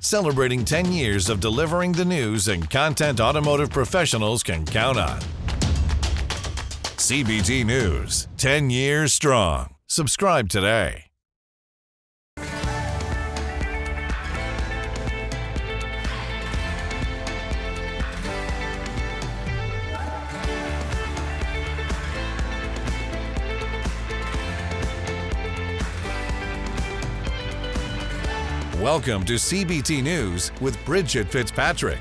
celebrating 10 years of delivering the news and content automotive professionals can count on. CBT News, 10 years strong. Subscribe today. Welcome to CBT News with Bridget Fitzpatrick.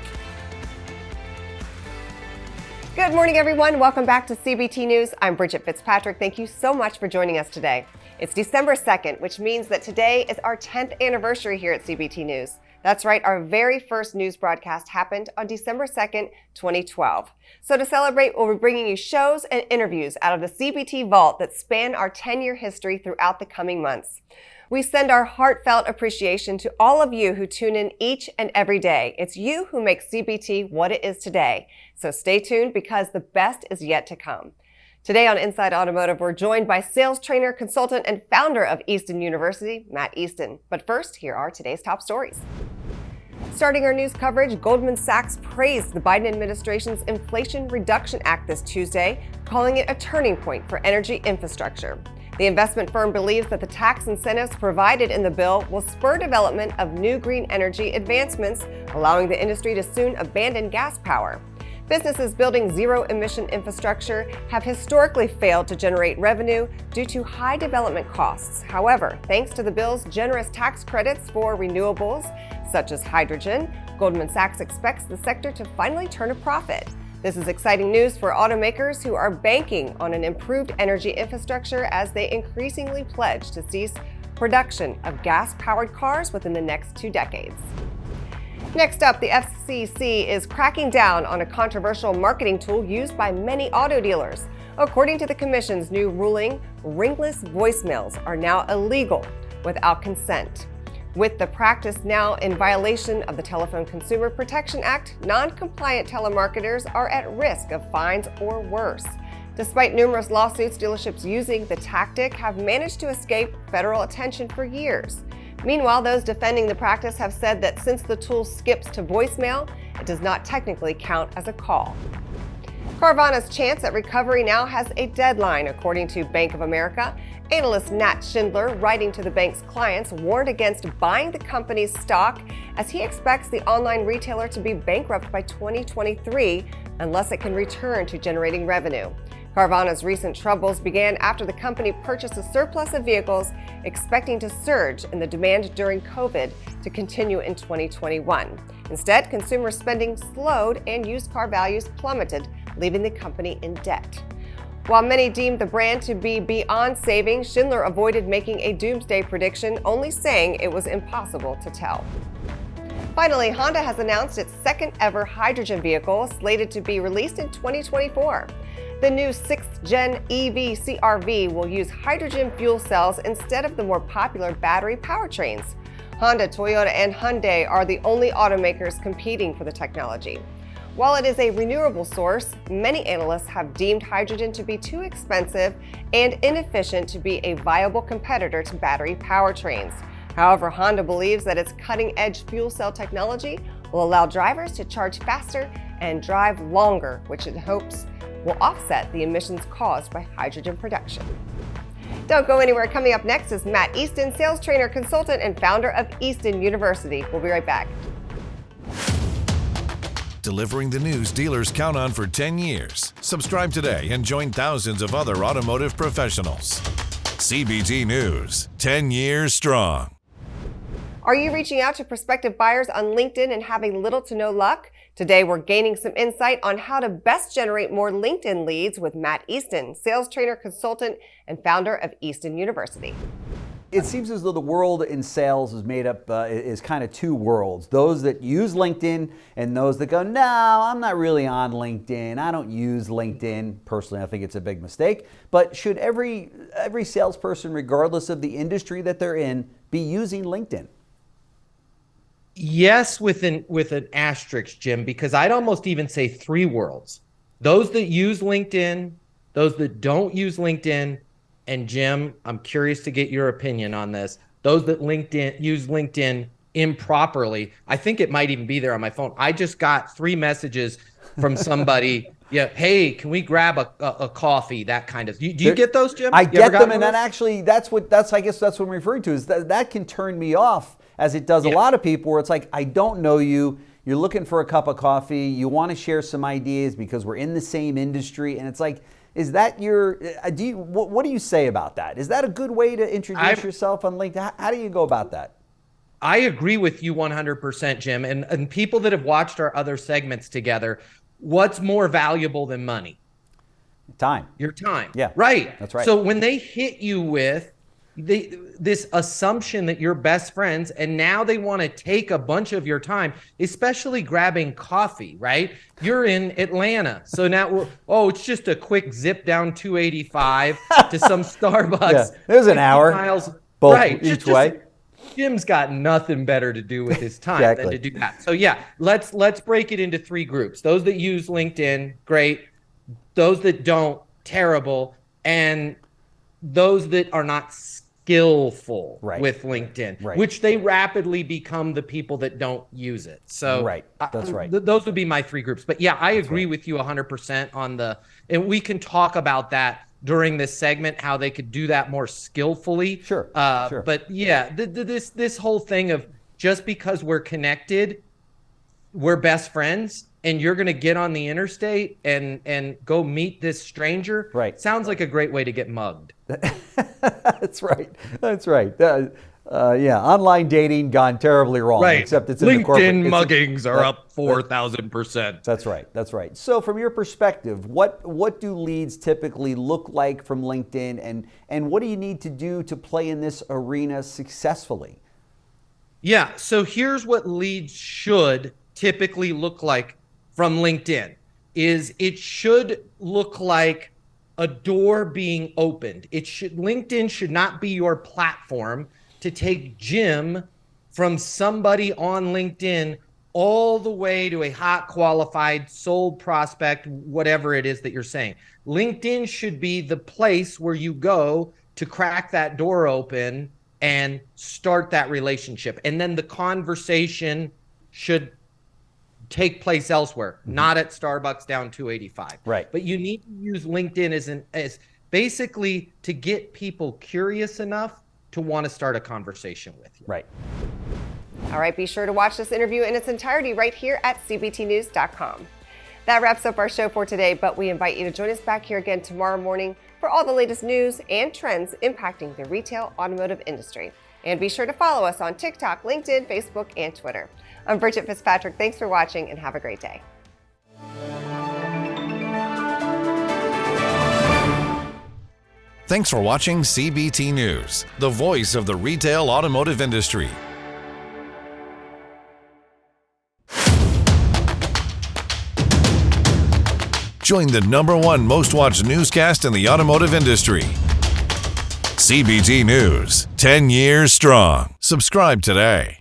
Good morning, everyone. Welcome back to CBT News. I'm Bridget Fitzpatrick. Thank you so much for joining us today. It's December 2nd, which means that today is our 10th anniversary here at CBT News. That's right, our very first news broadcast happened on December 2nd, 2012. So to celebrate, we'll be bringing you shows and interviews out of the CBT vault that span our 10-year history throughout the coming months. We send our heartfelt appreciation to all of you who tune in each and every day. It's you who make CBT what it is today. So stay tuned because the best is yet to come. Today on Inside Automotive, we're joined by sales trainer, consultant, and founder of Easton University, Matt Easton. But first, here are today's top stories. Starting our news coverage, Goldman Sachs praised the Biden administration's Inflation Reduction Act this Tuesday, calling it a turning point for energy infrastructure. The investment firm believes that the tax incentives provided in the bill will spur development of new green energy advancements, allowing the industry to soon abandon gas power. Businesses building zero-emission infrastructure have historically failed to generate revenue due to high development costs. However, thanks to the bill's generous tax credits for renewables, such as hydrogen, Goldman Sachs expects the sector to finally turn a profit. This is exciting news for automakers who are banking on an improved energy infrastructure as they increasingly pledge to cease production of gas-powered cars within the next 2 decades. Next up, the FCC is cracking down on a controversial marketing tool used by many auto dealers. According to the Commission's new ruling, ringless voicemails are now illegal without consent. With the practice now in violation of the Telephone Consumer Protection Act, non-compliant telemarketers are at risk of fines or worse. Despite numerous lawsuits, dealerships using the tactic have managed to escape federal attention for years. Meanwhile, those defending the practice have said that since the tool skips to voicemail, it does not technically count as a call. Carvana's chance at recovery now has a deadline, according to Bank of America. Analyst Nat Schindler, writing to the bank's clients, warned against buying the company's stock as he expects the online retailer to be bankrupt by 2023 unless it can return to generating revenue. Carvana's recent troubles began after the company purchased a surplus of vehicles, expecting to surge in the demand during COVID to continue in 2021. Instead, consumer spending slowed and used car values plummeted, leaving the company in debt. While many deemed the brand to be beyond saving, Schindler avoided making a doomsday prediction, only saying it was impossible to tell. Finally, Honda has announced its second ever hydrogen vehicle, slated to be released in 2024. The new 6th Gen EV CR-V will use hydrogen fuel cells instead of the more popular battery powertrains. Honda, Toyota, and Hyundai are the only automakers competing for the technology. While it is a renewable source, many analysts have deemed hydrogen to be too expensive and inefficient to be a viable competitor to battery powertrains. However, Honda believes that its cutting-edge fuel cell technology will allow drivers to charge faster and drive longer, which it hopes will offset the emissions caused by hydrogen production. Don't go anywhere. Coming up next is Matt Easton, sales trainer, consultant, and founder of Easton University. We'll be right back. Delivering the news dealers count on for 10 years. Subscribe today and join thousands of other automotive professionals. CBT News, 10 years strong. Are you reaching out to prospective buyers on LinkedIn and having little to no luck? Today, we're gaining some insight on how to best generate more LinkedIn leads with Matt Easton, sales trainer, consultant, and founder of Easton University. It seems as though the world in sales is made up, is kind of two worlds. Those that use LinkedIn and those that go, no, I'm not really on LinkedIn. I don't use LinkedIn. Personally, I think it's a big mistake. But should every salesperson, regardless of the industry that they're in, be using LinkedIn? Yes, with an asterisk, Jim, because I'd almost even say three worlds. Those that use LinkedIn, those that don't use LinkedIn, and Jim, I'm curious to get your opinion on this. Those that use LinkedIn improperly. I think it might even be there on my phone. I just got 3 messages from somebody. Yeah. Hey, can we grab a coffee? That kind of. Do you get those, Jim? I get them, and then actually, I guess that's what I'm referring to. Is that can turn me off, as it does a lot of people. Where it's like, I don't know you. You're looking for a cup of coffee. You want to share some ideas because we're in the same industry, and it's like, is that your? What do you say about that? Is that a good way to introduce yourself on LinkedIn? How do you go about that? I agree with you 100%, Jim. And people that have watched our other segments together, what's more valuable than money? Time. Your time. Yeah. Right. That's right. So when they hit you with this assumption that you're best friends, and now they want to take a bunch of your time, especially grabbing coffee, right? You're in Atlanta. So now it's just a quick zip down 285 to some Starbucks. Yeah. There's an hour. Miles, both right, each way. Jim's got nothing better to do with his time than to do that. So yeah, let's break it into 3 groups. Those that use LinkedIn, great. Those that don't, terrible. And those that are not skillful with LinkedIn, which they rapidly become the people that don't use it. So that's right. Those would be my 3 groups. But yeah, I agree with you 100% on and we can talk about that during this segment, how they could do that more skillfully. Sure. But yeah, this whole thing of just because we're connected, we're best friends, and you're going to get on the interstate and go meet this stranger. Right. Sounds like a great way to get mugged. That's right. That's right. Online dating gone terribly wrong. Right. Except it's in LinkedIn the corporate. muggings are up 4,000%. That's right. That's right. So from your perspective, what do leads typically look like from LinkedIn, and what do you need to do to play in this arena successfully? Yeah. So here's what leads should typically look like from LinkedIn. It should look like a door being opened. LinkedIn should not be your platform to take Jim from somebody on LinkedIn all the way to a hot, qualified, sold prospect, whatever it is that you're saying. LinkedIn should be the place where you go to crack that door open and start that relationship. And then the conversation should take place elsewhere, not at Starbucks down 285. Right. But you need to use LinkedIn as basically to get people curious enough to want to start a conversation with you. Right. All right, be sure to watch this interview in its entirety right here at cbtnews.com. That wraps up our show for today, but we invite you to join us back here again tomorrow morning for all the latest news and trends impacting the retail automotive industry. And be sure to follow us on TikTok, LinkedIn, Facebook, and Twitter. I'm Bridget Fitzpatrick. Thanks for watching and have a great day. Thanks for watching CBT News, the voice of the retail automotive industry. Join the #1 most watched newscast in the automotive industry. CBT News, 10 years strong. Subscribe today.